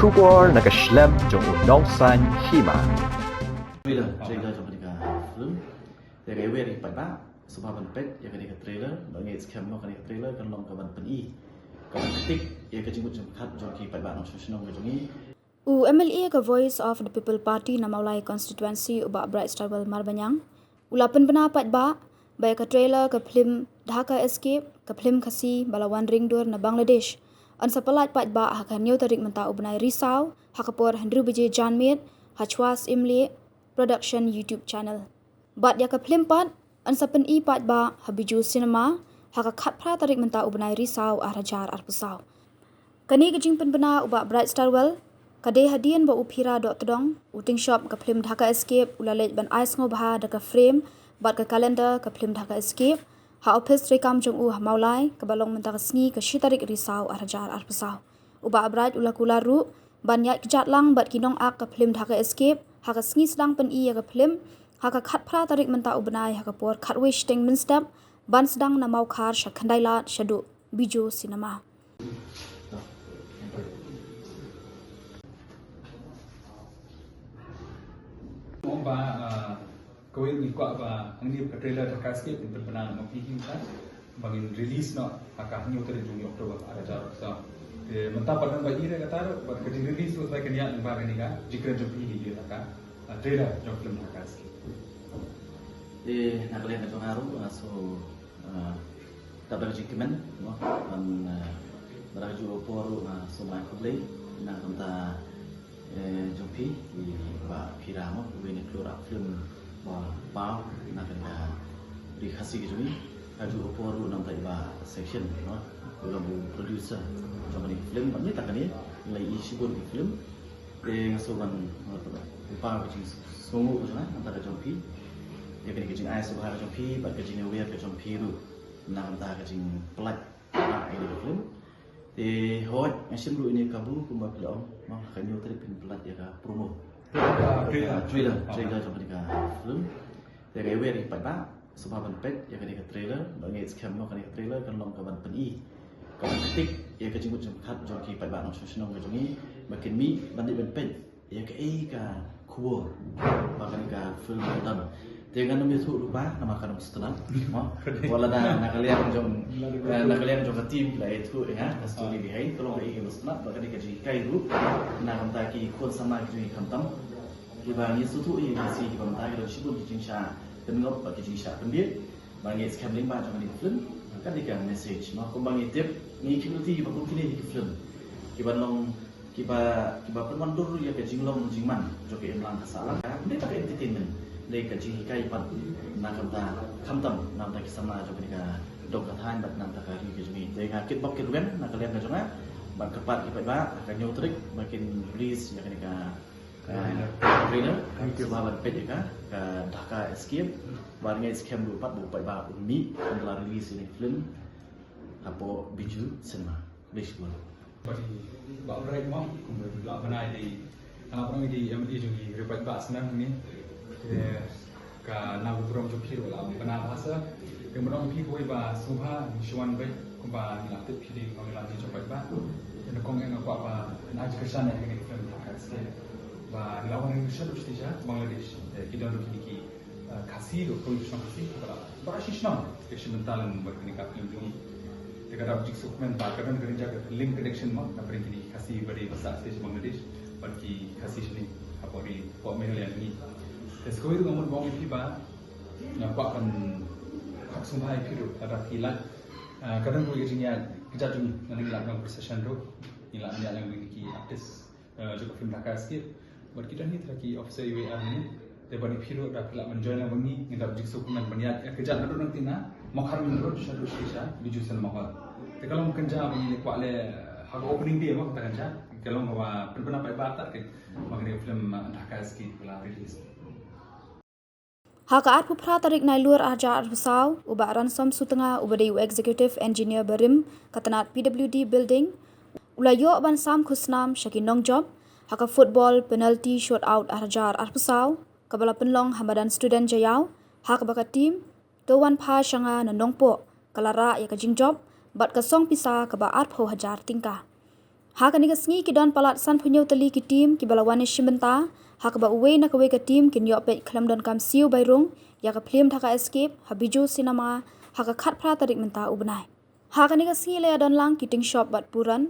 Kubor nakaslem jong unongsan hima. Bây giờ trailer trong cái film để cái về thì phải bác số 3 phần pet ya cái trailer mọi người xem nó cái trailer kan long kawan pen i kawan ketik ya cái jenggot jeng khat jong ki phải bác nó session ng jong i MLA ke Voice of the People Party Namaulai constituency ubak Bright Starbel Marbanyang ulapan pendapat ba baik ke trailer ke film Dhaka Escape ke film Khasi Balawan Ring Dur na Bangladesh an sapalat pat ba akan new tarik menta ubnai risau hakapor Hendru Biji Janmit Hachwas Imli production YouTube channel bat ya ke film pat an sapen i pat ba habiju cinema hakakat pra tarik menta ubnai risau arajar arpusau kani kejing penbena ubak Bright Starbel Kadai hadian ba upira dot tedong uting shop ke film Dhaka Escape ulalej ban ais ngobha da ke frame bat ke kalender ke film Dhaka Escape ha office rekam jong maulai ke balong mentah sngi ke shitarik risau arajar arpusau uba Bright ulakula ru ban yat kejat lang bat kinong ak ke film Dhaka Escape ha ke sngi sedang pen i ke film ha ke khat pra tarik mentah ubnai ha ke por khat wish ting min step ban sedang na mau khar shakhandai lat shadu bijo cinema ba kawin ni kwa ba ang ni ka trailer Dhaka Escape in benar mo pihin ka bangin release no aka new tadi Juni Oktober ada jar sa de menta padan ba ire kata ba ka release was like niya ba ni ka jikra jo pihi dia ka trailer jo film Dhaka Escape nak lihat jong haru so tabel jingkimen no an meraju poru so mai kublei na kanta jompi di ba piramo wini keluar film ba pau na kena di khasi gitu ni aju poru nam tai ba section no dalam producer jom ni film ni tak ni lai isi pun di film de ngasuban pa kecing sungu tu na antara jompi ya kena kecing ai subhar jompi ba kecing aware ke jompi ru na antara kecing pelat ini film thì hồi anh xem đội này cả bố cùng bà lão mà khá nhiều tới pin plat ya cả promo trailer trong cái film thì cái về thì phải bác số 3 phần pet ya cái trailer mọi người xem nó cái trailer kan long kawan pen i kawan ketik ya cái jenggot jeng khat jong ki phải bác nó session ng jong i makin mi bandit ben pet ya cái kubur bahkan cái film dan dengan nama itu lupa nama kan setelah, wala na nakalian jong tim lah itu ya, story behind kalau kayak gitu setelah bahkan dikaji kayu dulu, na kanta ki kon sama ki kantam, kiba ni suatu ini masih kanta ki sibuk ki jingsha, tengok bagi jingsha pendir, bangi scamming ba jong di film, kan dika message, no, kung bangi tip ni community ba kung kini di film, kiba long kiba perman dulu ya ke jinglong jingman, joki emlang kasalah, dia pakai entertainment. Đây cả chính cái phần là chúng ta khăm tầm làm tại cái cho cái đồng cả hai bạn làm tại cái gì đây là kết bóc kết quen là cái lên cái trong á bạn các bạn cái bá cái nhiều trick mà cái release ya cái trailer cái ba bạn pet ya cái Dhaka Escape bạn nghe scam dulu pat bu pai ba umi adalah release ini film apa biju cinema baseball bagi ba right mo kung la banai di ang apa di MD juga rebat ba senang ni ka na buram jo phiro la bana bahasa yang berom phi boi ba subha shwan bai ko ba la te phiri ko la ji chopai ba en ko ngen ko ba na ji kashan ne ni film Dhaka Escape ba lawan ni shadu stija Bangladesh ki don ki khasi do production khasi ba shishna ke shimentalan ba ni ka film ni dekat objek dokumen ba kadang kerja link connection ma na beri ni khasi bari bahasa stage Bangladesh bagi khasi ni apa di ko mehlian ni Sekolah itu ngomong bawang pipa, nampak kan hak sumbai piru ada kilat. Kadang boleh jadinya kita tu nanti lakukan session tu, ilah ni yang memiliki artis juga film Dhaka Escape. Buat kita ni teraki officer UAR ni, daripada piru dah kelak menjoin yang bagi kita jikso kuman berniat kerja lalu nanti na makar menurut satu sisa biju sen makar. Tapi kalau mungkin jam ini kuat le hak opening dia mak kita kerja. Kalau bawa berpendapat batat ke makanya film Dhaka Escape pula release. Hakaat pupra tarik nai luar aja arbusau uba ransom sutengah uba deyu executive engineer berim katanat PWD building ulayo ban sam khusnam shakinong job haka football penalty shot out ajar arbusau kabala penlong hamadan student jayau hak baka team towan pha shanga na nongpo kalara ya ka jing job bat ka song pisa ka ba arpho hajar tingka Ha kani ka sngi ki don palat san phunyo tali ki team ki balawan shimenta ha ka ba uwe na ka we ka team ki nyop pet khlam don kam siu bairung ya ka film thaka escape ha biju cinema ha ka khat phra tarik menta ubnai. Ha kani ka sngi le don lang ki ting shop bat puran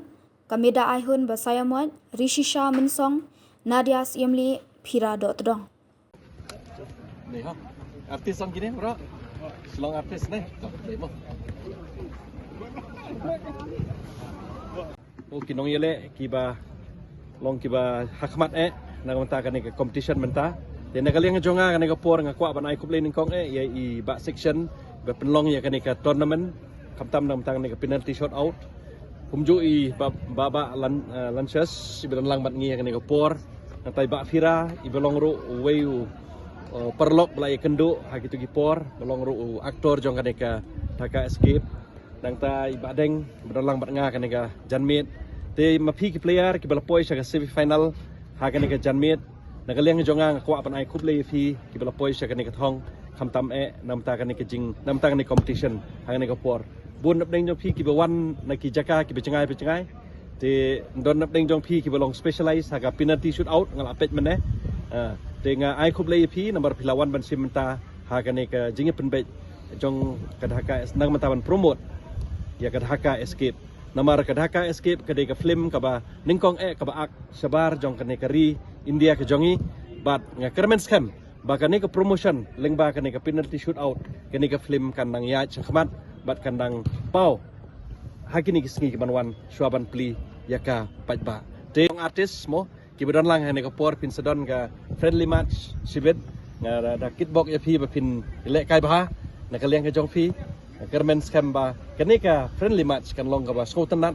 Kameda Aihun Basayamot, Rishi Shah Minsong, Nadia Siamli, Phira Dot Dong. Nih ha, artis sang gini bro, selong artis nih, oh kinong yele kiba long kiba hakmat nagamenta kani ke competition menta, dan nakaliang jonga kani ke por ngakwa ban ai kuplay ning kong ya i ba section ba penlong ya kani ke tournament kamtam nagamenta kani ke penalty shot out. Kumju i baba lanches ibilang lang bat ngi kani ke por natai ba Phira ibalong ru weu perlok belai kendu hak itu gipor belong ru aktor jong kaneka taka escape nang ta ibadeng bedalang bat nga kaneka janmit te mapi ki player ki balapoi sa semi final ha kaneka janmit nagaliang jonga ngakwa pan ai kuplay fi ki balapoi sa kaneka thong khamtam namta kaneka jing namta kaneka competition ha kaneka por bun napdeng jong fi ki bawan na ki jaka ki becengai te don napdeng jong fi ki balong specialize ha ka penalty shoot out ngal apet mene dengan ai kuplay pi nomor pilawan ban simenta ha kane ka jingi penbet jong kadhaka nang mataban promote ya kadhaka escape nomor kadhaka escape kade ka film ka ba ningkong ka ba ak sabar jong kane ka ri India ka jongi bat nga kermen scam ba kane ka promotion leng ba kane ka penalty shoot out kane ka film kan nang ya chakmat bat kandang pau hakini kisngi banwan swaban pli yaka pajba te artis mo kibadan lang hane ka por pin sadon ka friendly match sibet nga da kitbox ya phi ba pin ile kai ba na kaliang ka jong phi kermen scam ba kani ka friendly match kan long ka ba skotenat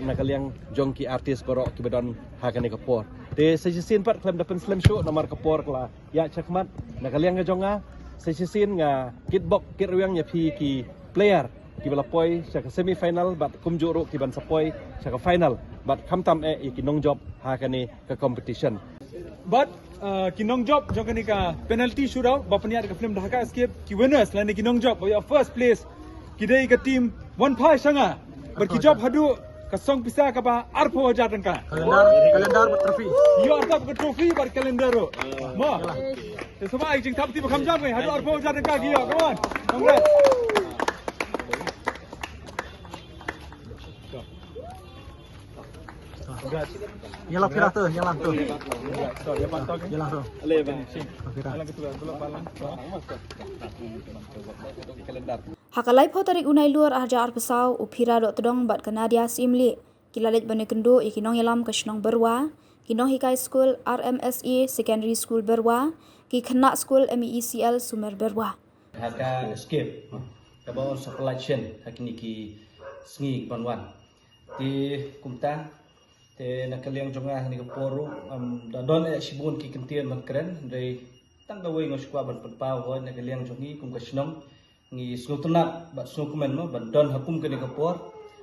na kaliang jong ki artis borok kibadan ha kani ka por te sejisin pat klem dapen slam show nomor ka por kala ya chakmat na kaliang ka jonga sejisin nga kitbox kiruyang ya phi ki player ki balapoi sa semi final bat kumjuro ki ban sapoi sa final bat khamtam ki nong job ha kani ka competition But kinong job jong kani ka penalty shootout ba paniat ka film Dhaka Escape ki winners lani kinong job ba first place kidai ka team one pie sanga ber ki job hadu ka song pisa ka ba arpo hajar tangka kalendar trofi yo arta ka trophy bar calendar ro mo te sama ai jing thap ti ba kham jam ngai hadu arpo hajar tangka gi yo come on congrats Yalang Phira tu, yalang tu. Yalang tu. Hakalai pho tarik unai luar arja arpesau u Phira dot tedong bat Kanadia Simli kilalit bane kendo ikinong yalam kashnong berwa kinong hikai school RMSE secondary school berwa ki khana school MECL Sumer berwa Dhaka Escape kabon supply chain hakini ki sngi banwan ti kumta te nakaliang jonga ni ko poru da don shibun ki kentian man kren dei tangga wei ngoswa ban pau ho nakaliang jongi kum kasnong ngi snutuna bat snukumen mo ban don hakum ke ni ko por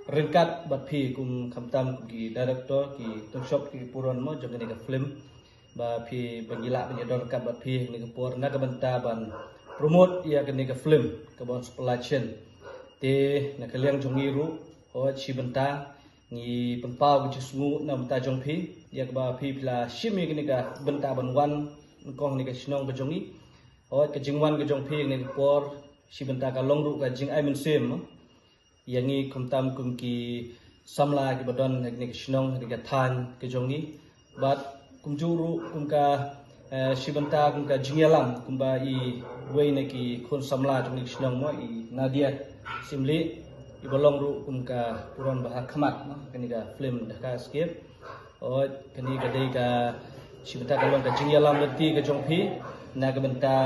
rengkat bat phi kum khamtam ki director ki ton shop ki puron mo jonga ni ka film ba phi bangila penyedor kat bat phi ni ko por na ka banta ban promote ya ke ni ka film ka bon supply chain te nakaliang jongi ru ho chi banta ni penpau ke sungu na benta jong phi ya ba phi pla shimi ke ni ka benta ban wan kong ni ka snong ka jongi o ka jingwan ka jong phi ni por si benta ka long ru ka jing ai men sem yangi khomtam kum ki samla ki badon ni ka snong ni ka than ka jongi bat kum juru kum ka si benta kum ka jingyalam kum ba I wei na ki khon samla jong ni snong mo I Nadia Simli ibalong ru kum ka puron bah khamat no kani ka film Dhaka Escape o kani ka dei ka sibata ka long ka jingyalam leti ka jongphi na ka benta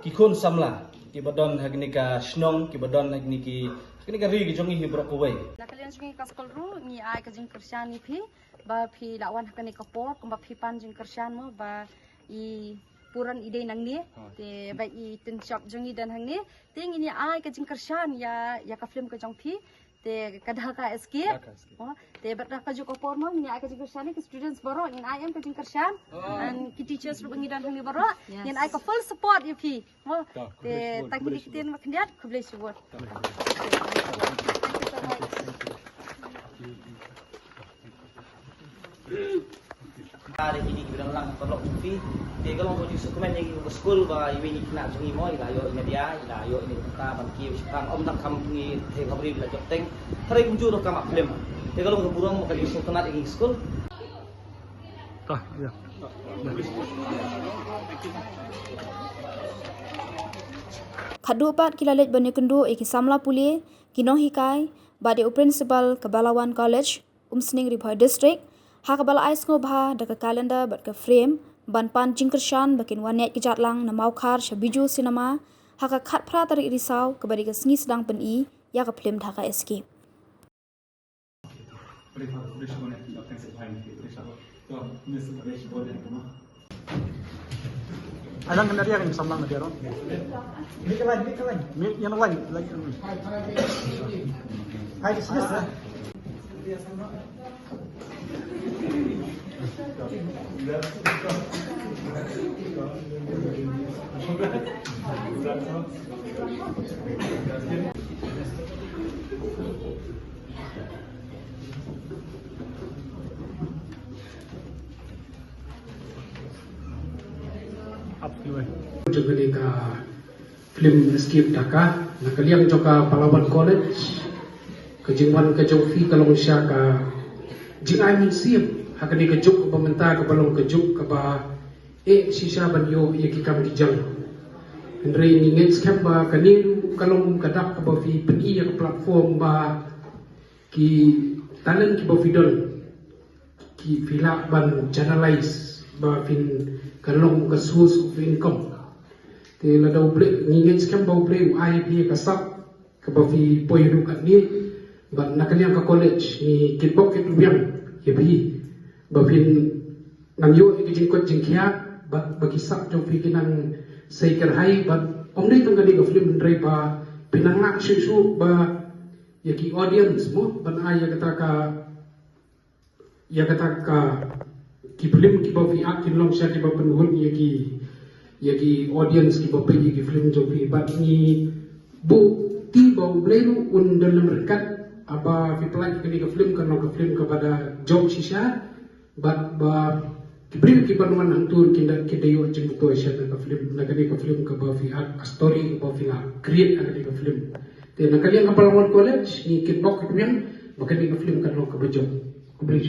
ki khun samla ki badon hagni ka snong ki badon hagni ki ka ri ki jongi hi bro ko wei nakalian sungi ka skol ru ni ai ka jing kersian ni phi ba phi lawan hakani ka por kum ba phi pan jing kersian mo ba I puran ide nang ni te ba I tin shop jongi dan hang ni ting ini ai ka jing kersian ya ka film ka jong phi te ka Dhaka Escape te ba ka ju ko por mo ni ai ka jing kersian ni ka students baro in I am ka jing kersian and ki teachers ru bangi dan hang ni baro in ai ka full support you phi mo te ta ki tin ma khndiat khublai support thank you so much Ada ini kita ulang perlu fee. Dia kalau mau diusul komen yang ke school bah ini kena jungi mo ila yo ini dia ila yo ini kita banki sekarang om tak kamu pungi teh kabri bila joteng. Hari kunjur kamak film. Dia kalau mau burung mau ke diusul kena di school. Tah, ya. Khadu pat kilalet bani kendu iki samla puli kinong hikai bade principal Kebalawan College Umsning Ribhoi District ha kabala ais ngo bha da ka calendar bat ka frame ban pan jingkershan bakin wanet ki jatlang na maukhar shabiju cinema ha ka khat phra tari risau ka bari ka sngi sedang pen I ya ka film Dhaka Escape. Alang kan dia kan samlang na dia ron. Ni kawan. Ni yang lain lagi. Hai di sini. Juga di film Escape Dhaka, nak kalian juga Pahlawan College, kejengwan kejofi kalau Malaysia ka jingai museum, hak di kejuk pemerintah ke balong kejuk ke ba sisa banyo ia kikam dijang. Andre ingin scam ba kaniru kalau kadak ke ba fi peni ke platform ba ki talent ki ba fidol ki filak ban channelize ba fin kalong ke source of income. Thì là đầu ble ngin scam bau ble IP ka sap ka ba fi poi du kat ni ban nakalian ka college ni kitbok ket lubiang ye bi ba fin nang yo ki jingkot jingkia ba kisap jong fi kinang sei ker hai ba om dei tang ka film ndrei ba pinang nak su ba ye ki audience mo ban ai ya kata ka ki film ki ba fi akin long sha ki ba penhun ye ki audience ki ba pe ki film jo fi ba ni bu ti ba blenu un dalam rekat apa fi pelaj ki film kan ka film kepada job sisa ba kibri ki panuan hantur kinda kidayo jeng to sha ka film na ka film ka ba fi a story ba fi create ka film te na kalian ka Pahlawan College ni kitbok ki film ba ka film kan ka ba job kibri